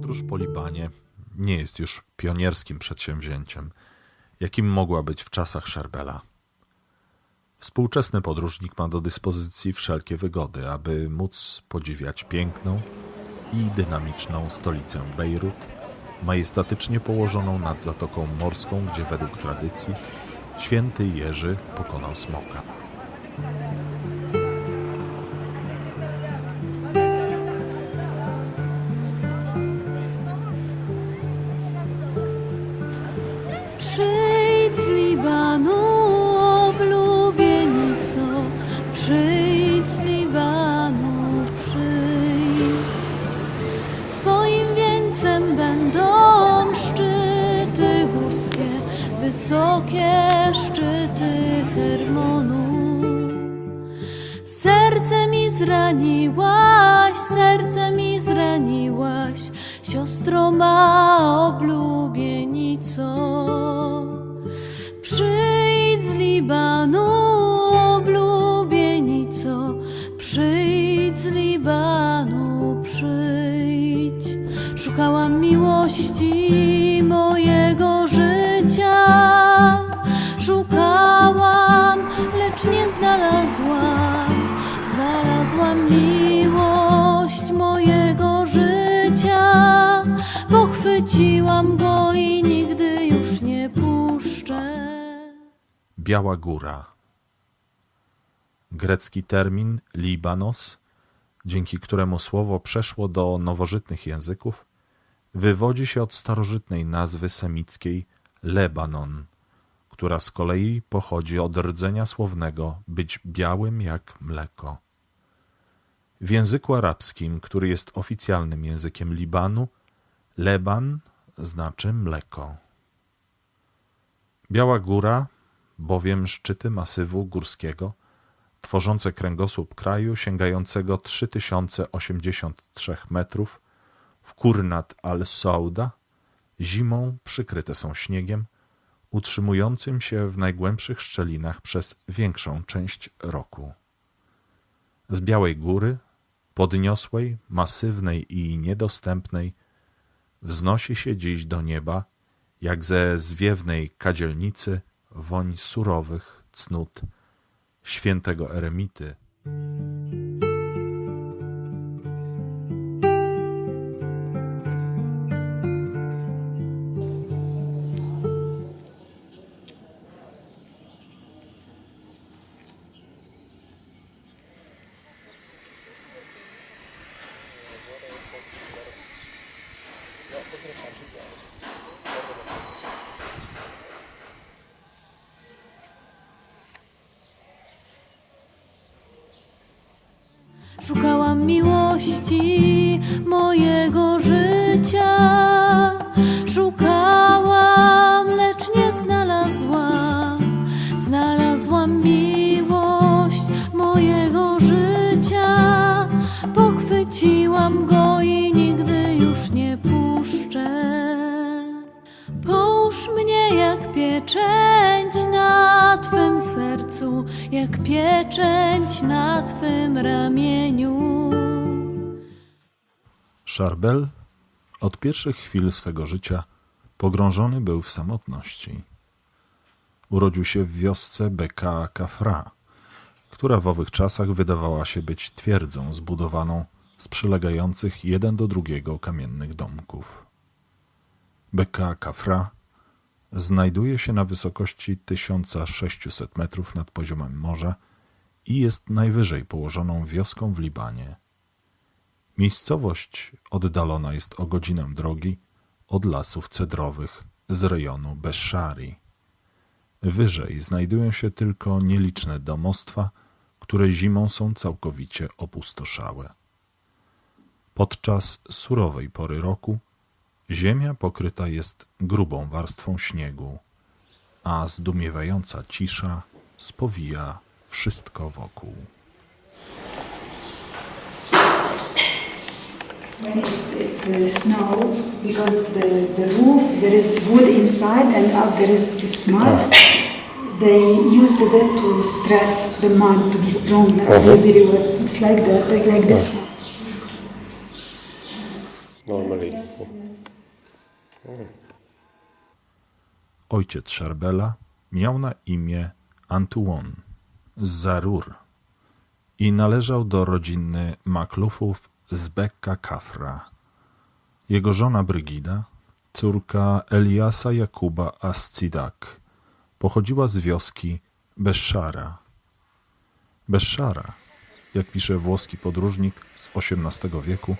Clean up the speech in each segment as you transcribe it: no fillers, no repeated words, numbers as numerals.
Podróż po Libanie nie jest już pionierskim przedsięwzięciem, jakim mogła być w czasach Szarbela. Współczesny podróżnik ma do dyspozycji wszelkie wygody, aby móc podziwiać piękną i dynamiczną stolicę Bejrut, majestatycznie położoną nad Zatoką Morską, gdzie według tradycji święty Jerzy pokonał smoka. Przyjdź z Libanu, oblubienico, przyjdź z Libanu, przyjdź. Twoim wieńcem będą szczyty górskie, wysokie szczyty Hermonu. Serce mi zraniłaś, siostro ma oblubienico. Przyjdź z Libanu, oblubienico, przyjdź z Libanu, przyjdź. Szukałam miłości mojego życia, szukałam, lecz nie znalazłam. Znalazłam miłość mojego życia, pochwyciłam go i nigdy już nie puszczę. Biała Góra. Grecki termin Libanos, dzięki któremu słowo przeszło do nowożytnych języków, wywodzi się od starożytnej nazwy semickiej Lebanon, która z kolei pochodzi od rdzenia słownego być białym jak mleko. W języku arabskim, który jest oficjalnym językiem Libanu, Leban znaczy mleko. Biała Góra, bowiem szczyty masywu górskiego, tworzące kręgosłup kraju sięgającego 3083 metrów, w Kurnat al-Sauda, zimą przykryte są śniegiem, utrzymującym się w najgłębszych szczelinach przez większą część roku. Z Białej Góry, podniosłej, masywnej i niedostępnej, wznosi się dziś do nieba, jak ze zwiewnej kadzielnicy, woń surowych cnót świętego eremity. Szukałam miłości mojego życia, szukałam, lecz nie znalazłam. Znalazłam miłość mojego życia, pochwyciłam go i nigdy już nie puszczę. Połóż mnie jak pieczęć na Twym sercu, jak pieczęć na Twym ramieniu. Szarbel od pierwszych chwil swego życia pogrążony był w samotności. Urodził się w wiosce Beka Kafra, która w owych czasach wydawała się być twierdzą zbudowaną z przylegających jeden do drugiego kamiennych domków. Beka Kafra znajduje się na wysokości 1600 metrów nad poziomem morza i jest najwyżej położoną wioską w Libanie. Miejscowość oddalona jest o godzinę drogi od lasów cedrowych z rejonu Beszari. Wyżej znajdują się tylko nieliczne domostwa, które zimą są całkowicie opustoszałe. Podczas surowej pory roku ziemia pokryta jest grubą warstwą śniegu, a zdumiewająca cisza spowija wszystko wokół. When it snow, because the roof, there is wood inside and up there is this mud, they used that to stress the mud to be strong, not everywhere. It's like that, like this one. Normally. Ojciec Szarbela miał na imię Antuon Zarur i należał do rodziny Maklufów z Bekka Kafra. Jego żona Brygida, córka Eliasa Jakuba Ascidak, pochodziła z wioski Beszara. Beszara, jak pisze włoski podróżnik z XVIII wieku,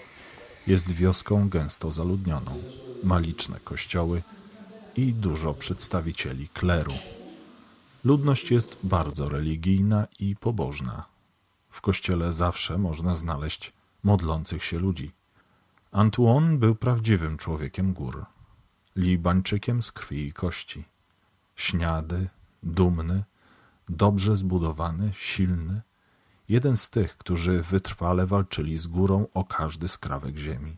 jest wioską gęsto zaludnioną, ma liczne kościoły i dużo przedstawicieli kleru. Ludność jest bardzo religijna i pobożna. W kościele zawsze można znaleźć modlących się ludzi. Antuon był prawdziwym człowiekiem gór, Libańczykiem z krwi i kości. Śniady, dumny, dobrze zbudowany, silny, jeden z tych, którzy wytrwale walczyli z górą o każdy skrawek ziemi.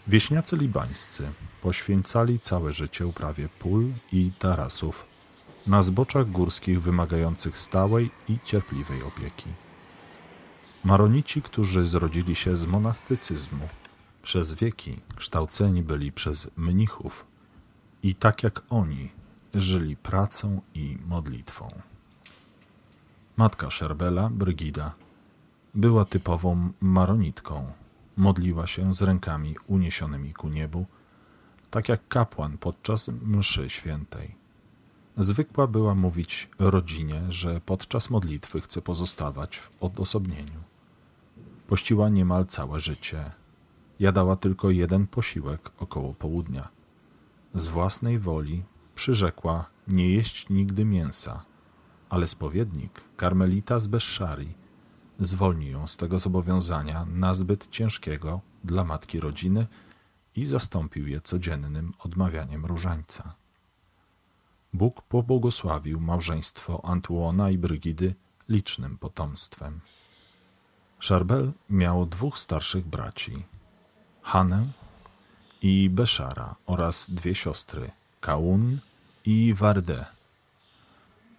Wieśniacy libańscy poświęcali całe życie uprawie pól i tarasów na zboczach górskich wymagających stałej i cierpliwej opieki. Maronici, którzy zrodzili się z monastycyzmu, przez wieki kształceni byli przez mnichów i tak jak oni żyli pracą i modlitwą. Matka Szarbela, Brygida, była typową maronitką. Modliła się z rękami uniesionymi ku niebu, tak jak kapłan podczas mszy świętej. Zwykła była mówić rodzinie, że podczas modlitwy chce pozostawać w odosobnieniu. Pościła niemal całe życie. Jadała tylko jeden posiłek około południa. Z własnej woli przyrzekła nie jeść nigdy mięsa, ale spowiednik, karmelita z Beszari, zwolni ją z tego zobowiązania nazbyt ciężkiego dla matki rodziny i zastąpił je codziennym odmawianiem różańca. Bóg pobłogosławił małżeństwo Antuona i Brygidy licznym potomstwem. Szarbel miał 2 starszych braci, Hanę i Beszara oraz 2 siostry, Kaun i Wardę.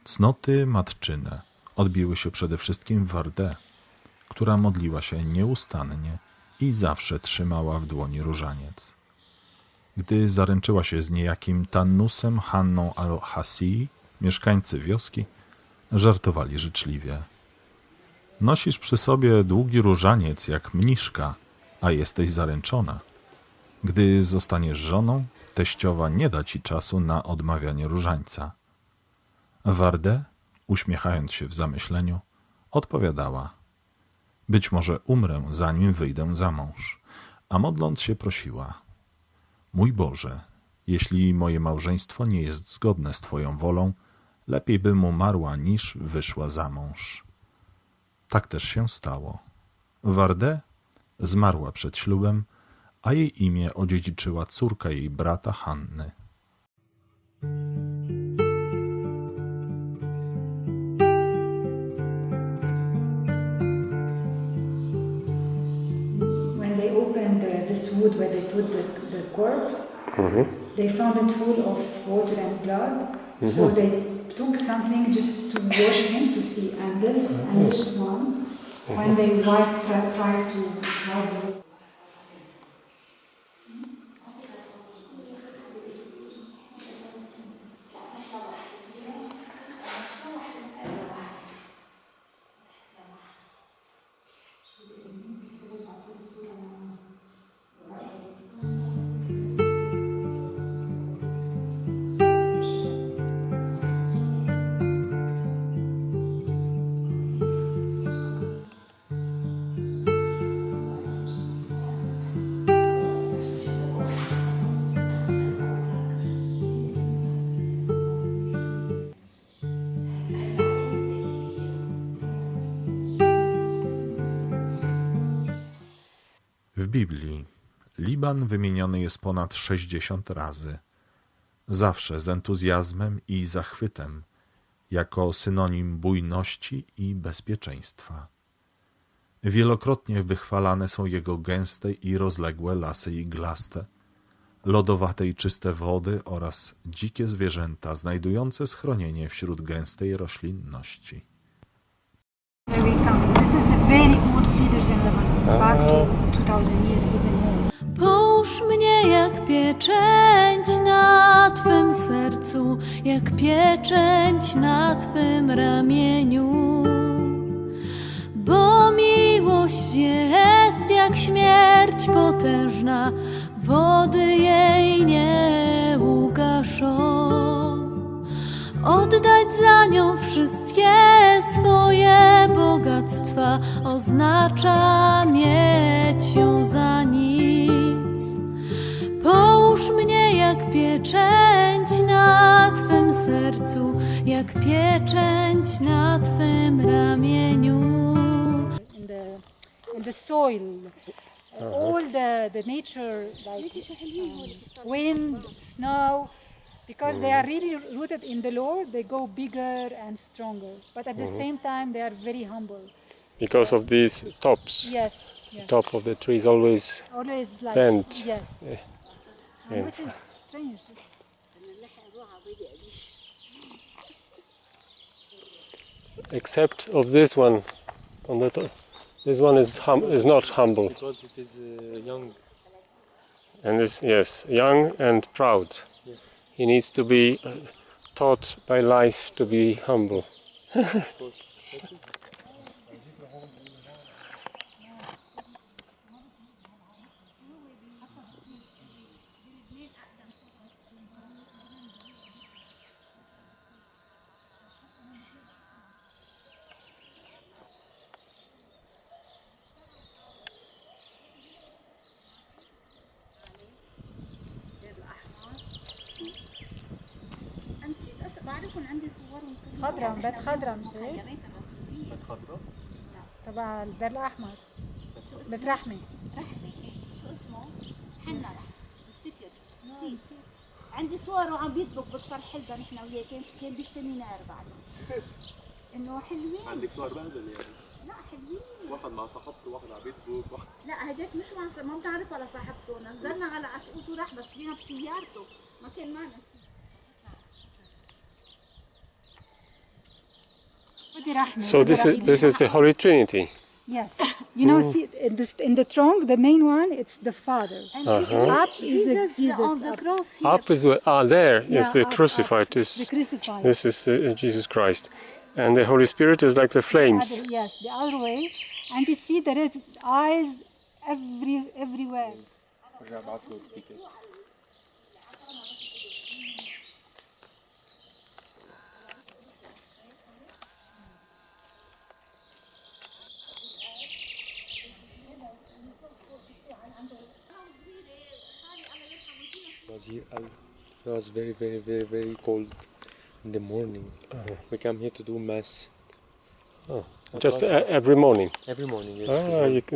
Cnoty matczyne odbiły się przede wszystkim w Wardę, która modliła się nieustannie i zawsze trzymała w dłoni różaniec. Gdy zaręczyła się z niejakim Tannusem Hanną al-Hasii, mieszkańcy wioski żartowali życzliwie. Nosisz przy sobie długi różaniec jak mniszka, a jesteś zaręczona. Gdy zostaniesz żoną, teściowa nie da ci czasu na odmawianie różańca. Wardę, uśmiechając się w zamyśleniu, odpowiadała: być może umrę, zanim wyjdę za mąż, a modląc się prosiła: mój Boże, jeśli moje małżeństwo nie jest zgodne z Twoją wolą, lepiej bym umarła, niż wyszła za mąż. Tak też się stało. Wardę zmarła przed ślubem, a jej imię odziedziczyła córka jej brata Hanny. When they opened this wood where they put the corpse, they found it full of water and blood. So they took something just to wash him to see. And this one, when they tried to wipe it. W Biblii Liban wymieniony jest ponad 60 razy, zawsze z entuzjazmem i zachwytem, jako synonim bujności i bezpieczeństwa. Wielokrotnie wychwalane są jego gęste i rozległe lasy iglaste, lodowate i czyste wody oraz dzikie zwierzęta znajdujące schronienie wśród gęstej roślinności. we coming. This is the very old cedars in Lebanon, back to 2000 years, even more. Połóż mnie jak pieczęć na Twym sercu, jak pieczęć na Twym ramieniu. Bo miłość jest jak śmierć potężna, wody jej nie ugaszą. Oddać za nią wszystkie swoje bogactwa oznacza mieć ją za nic. Połóż mnie jak pieczęć na Twym sercu, jak pieczęć na Twym ramieniu. In the soil, all the nature, like wind, snow, because they are really rooted in the Lord, they go bigger and stronger. But at the same time, they are very humble. Because of these tops. Yes, yes. Top of the tree is always Always like bent. Yes. And Which is strange. except of this one on the top. This one is not humble. Because it is young. And is young and proud. Yes. He needs to be taught by life to be humble. خضرم بيت خضرم شيء بيت خضراء. تبع الدار الأحمر بيت رحمة شو اسمه؟ حنا رح بفتكر نسيت. عندي صور وعم بيطبخ بتفرح حلبة نحن وياه كان بالسيمينار بعد انه حلوين. عندك صور بهدل يعني. لا حلوين. واحد مع صاحبته، واحد على بيته، واحد. لا هداك مش ما بتعرف على صاحبته، نزلنا على عشقته راح بس جينا بسيارته ما كان معنا. So this is the Holy Trinity. Yes. You know, see, in the trunk, the main one, it's the Father. Up is the Jesus. on the cross here. Up is there is Yeah, the up, crucified. The crucified. This is Jesus Christ, and the Holy Spirit is like the flames. Yes, the other way. And you see there is eyes everywhere. It was very cold in the morning. We come here to do mass Just every morning. every morning. Yes.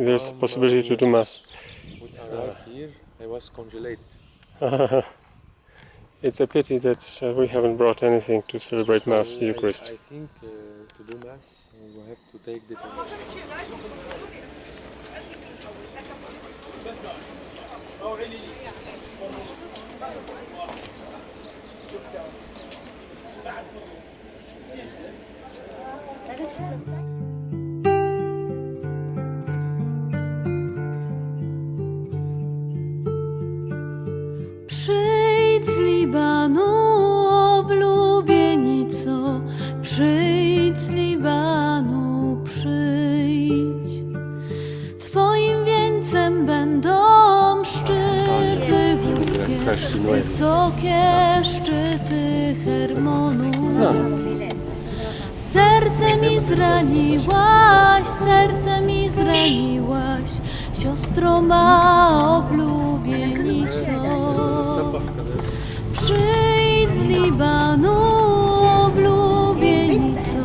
There's a possibility to do mass. We arrived here. I was congelated. It's a pity that we haven't brought anything to celebrate Mass, Eucharist. I think to do mass we have to take the. Przyjdź z Libanu, oblubienico, przyjdź z Libanu, przyjdź. Twoim wieńcem będą szczyty górskie, wysokie szczyty Hermonu. Serce mi zraniłaś, siostro ma oblubienico. Przyjdź z Libanu, oblubienico,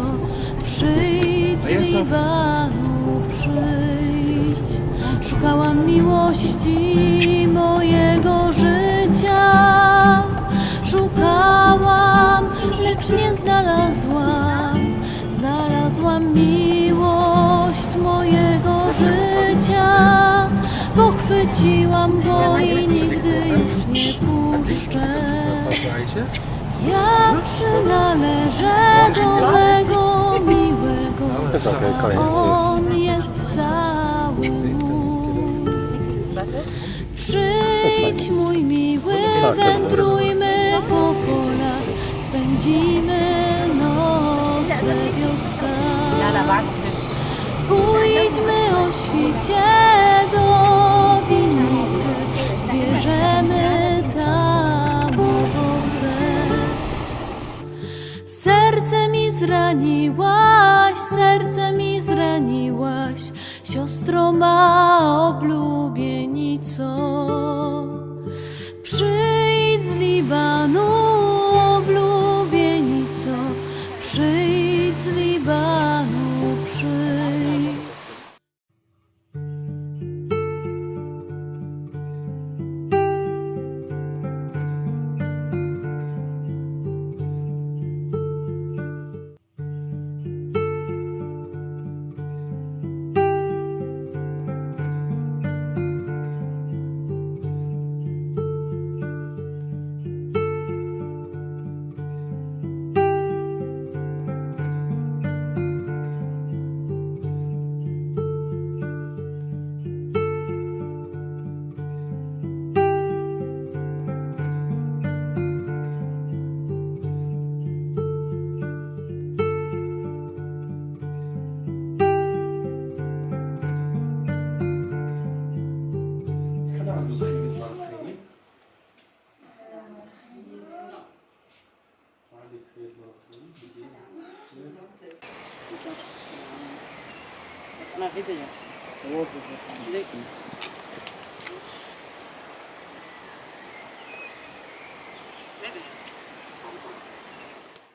przyjdź z Libanu, przyjdź. Szukałam miłości mojego życia, szukałam, lecz nie znalazłam. Znalazłam miłość mojego życia, pochwyciłam go i nigdy już nie puszczę. Ja przynależę do mego miłego It's okay, Colin. On jest cały mój. Przyjdź mój miły, wędrujmy po polach, spędzimy noc we wioskach. Pójdźmy o świcie do winnicy, zbierzemy tam owoce. Serce mi zraniłaś, siostro ma oblubienico. Przyjdź z Libanu, oblubienico, przyjdź z Libanu, przyjdź.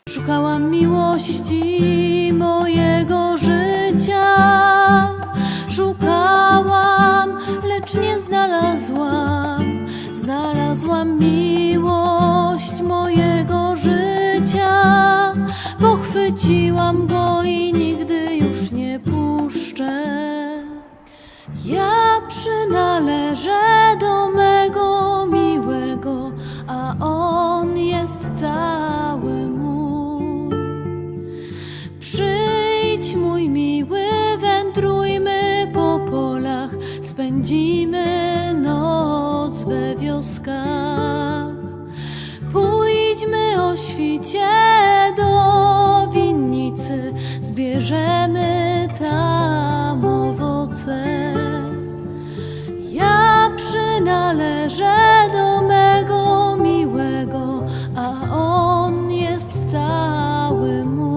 Szukałam miłości mojego życia, szukałam, lecz nie znalazłam. Znalazłam miłość mojego życia, pochwyciłam go i nigdy już nie puszczę. Ja przynależę do mego miłego, a on jest cały mój. Przyjdź mój miły, wędrujmy po polach, spędzimy noc we wioskach. Pójdźmy o świcie do winnicy, zbierzemy tam owoce. Ja przynależę do mego miłego, a on jest cały mój.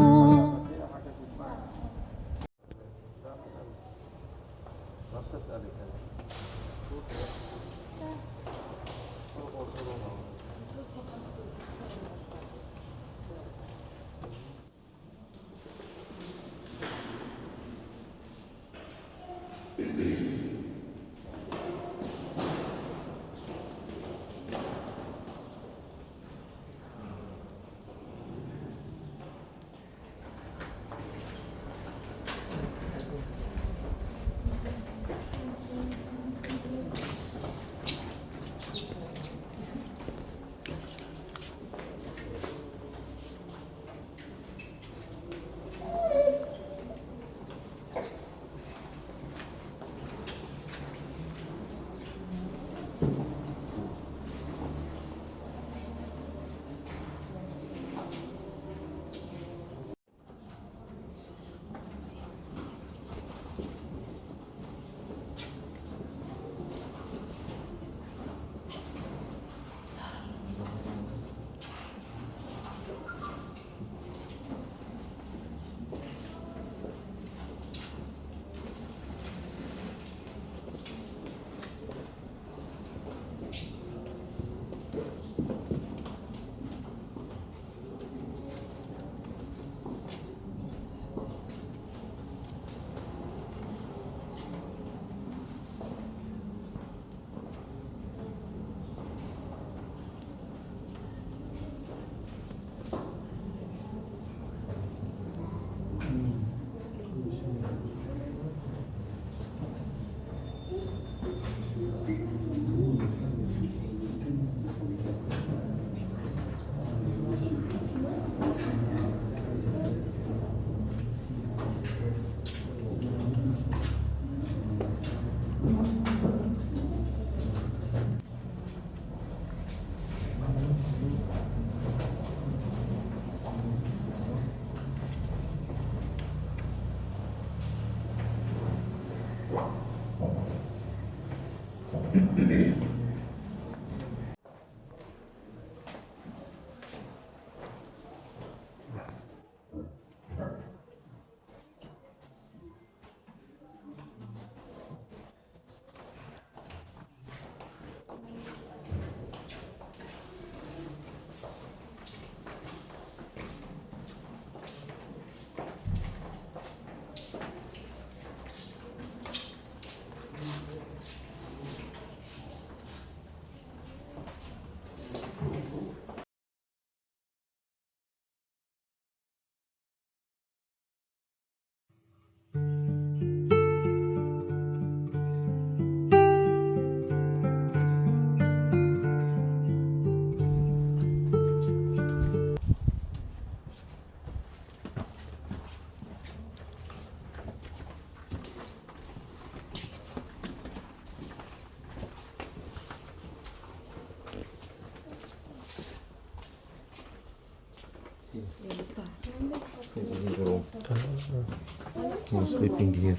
You're sleeping here.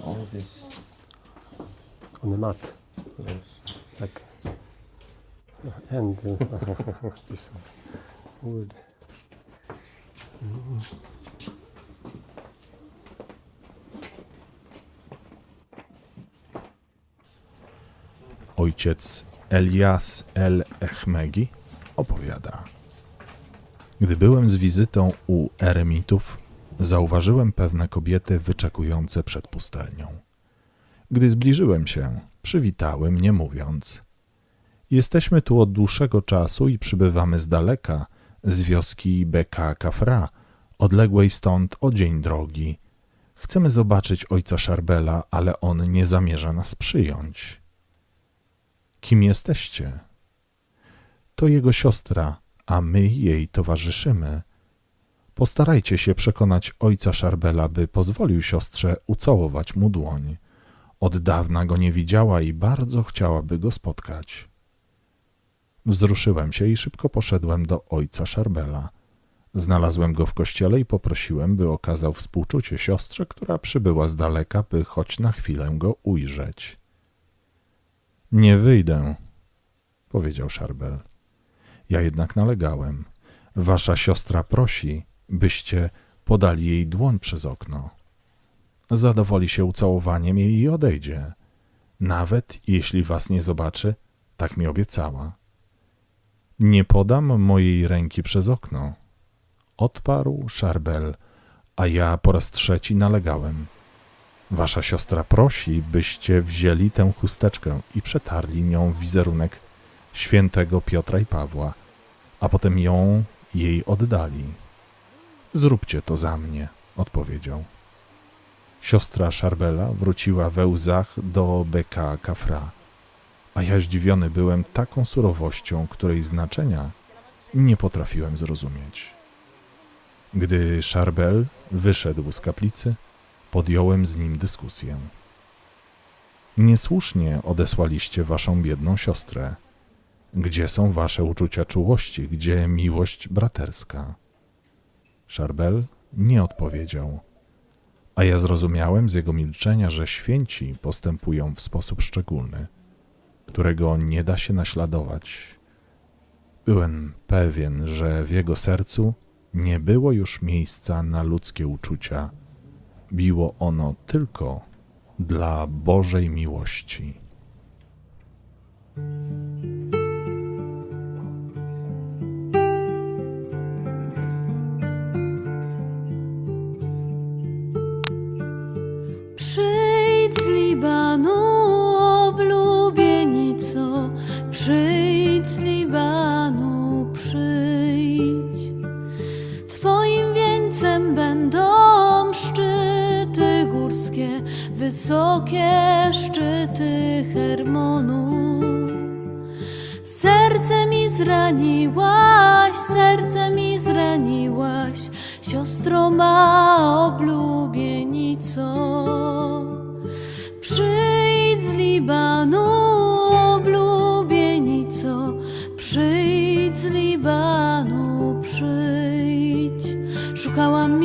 All this. On the mat. Yes. Like. And this wood. Ojciec Elias el-Echmegi opowiada. Gdy byłem z wizytą u eremitów, zauważyłem pewne kobiety wyczekujące przed pustelnią. Gdy zbliżyłem się, przywitały mnie mówiąc: jesteśmy tu od dłuższego czasu i przybywamy z daleka, z wioski Beka Kafra, odległej stąd o dzień drogi. Chcemy zobaczyć ojca Szarbela, ale on nie zamierza nas przyjąć. Kim jesteście? To jego siostra, a my jej towarzyszymy. Postarajcie się przekonać ojca Szarbela, by pozwolił siostrze ucałować mu dłoń. Od dawna go nie widziała i bardzo chciałaby go spotkać. Wzruszyłem się i szybko poszedłem do ojca Szarbela. Znalazłem go w kościele i poprosiłem, by okazał współczucie siostrze, która przybyła z daleka, by choć na chwilę go ujrzeć. Nie wyjdę, powiedział Szarbel. Ja jednak nalegałem. Wasza siostra prosi, byście podali jej dłoń przez okno. Zadowoli się ucałowaniem jej i odejdzie. Nawet jeśli was nie zobaczy, tak mi obiecała. Nie podam mojej ręki przez okno, odparł Szarbel, a ja po raz trzeci nalegałem. Wasza siostra prosi, byście wzięli tę chusteczkę i przetarli nią wizerunek świętego Piotra i Pawła, a potem ją jej oddali. Zróbcie to za mnie, odpowiedział. Siostra Szarbela wróciła we łzach do Beka Kafra, a ja zdziwiony byłem taką surowością, której znaczenia nie potrafiłem zrozumieć. Gdy Szarbel wyszedł z kaplicy, podjąłem z nim dyskusję. Niesłusznie odesłaliście waszą biedną siostrę. Gdzie są wasze uczucia czułości, gdzie miłość braterska? Szarbel nie odpowiedział, a ja zrozumiałem z jego milczenia, że święci postępują w sposób szczególny, którego nie da się naśladować. Byłem pewien, że w jego sercu nie było już miejsca na ludzkie uczucia. Biło ono tylko dla Bożej miłości. Przyjdź z Libanu, oblubienico, przyjdź z Libanu, przyjdź. Twoim wieńcem będą szczyty górskie, wysokie szczyty Hermonu. Serce mi zraniłaś, siostro ma oblubienico. Przyjdź z Libanu, oblubienico, przyjdź z Libanu, przyjdź. Szukałam